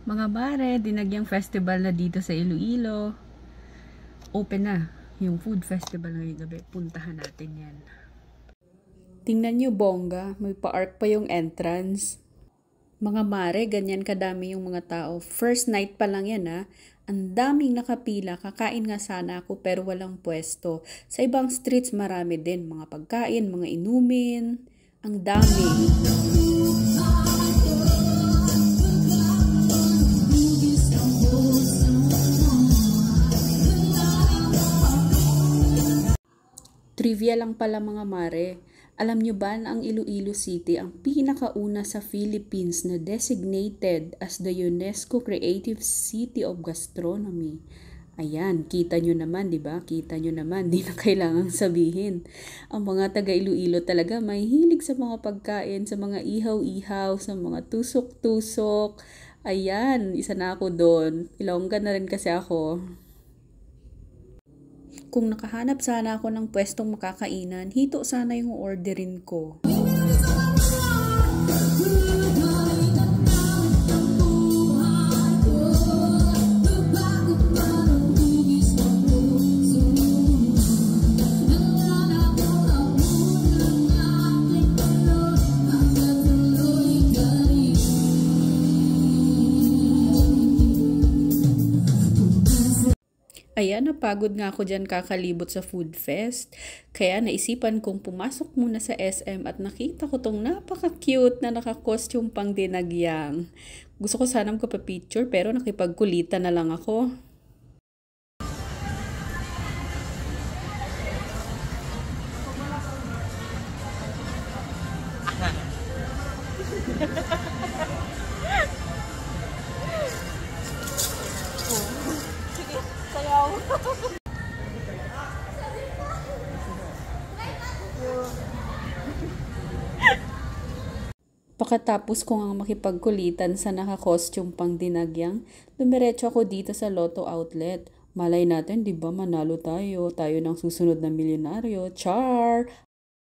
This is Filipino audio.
Mga mare, Dinagyang Festival na dito sa Iloilo. Open na yung food festival ngayong gabi. Puntahan natin yan. Tingnan nyo bongga, may pa-arc pa yung entrance. Mga mare, ganyan kadami yung mga tao. First night pa lang yan ha. Ang daming nakapila, kakain nga sana ako pero walang pwesto. Sa ibang streets marami din, mga pagkain, mga inumin. Ang dami. Trivia lang pala mga mare. Alam nyo ba na ang Iloilo City ang pinakauna sa Philippines na designated as the UNESCO Creative City of Gastronomy? Ayan, kita nyo naman, di ba? Kita nyo naman, di na kailangang sabihin. Ang mga taga Iloilo talaga may hilig sa mga pagkain, sa mga ihaw-ihaw, sa mga tusok-tusok. Ayan, isa na ako doon. Ilongga na rin kasi ako. Kung nakahanap sana ako ng pwestong makakainan, hito sana yung orderin ko. Ayan, napagod nga ako dyan kakalibot sa food fest. Kaya naisipan kong pumasok muna sa SM at nakita ko tong napaka-cute na naka-costume pang dinagyang. Gusto ko sanang kapapicture pero nakipagkulitan na lang ako. Pagkatapos ko nga makipagkulitan sa naka-costume pang dinagyang, dumiretso ako dito sa Lotto Outlet. Malay natin, di ba, manalo tayo. Tayo ng susunod na milyonaryo. Char!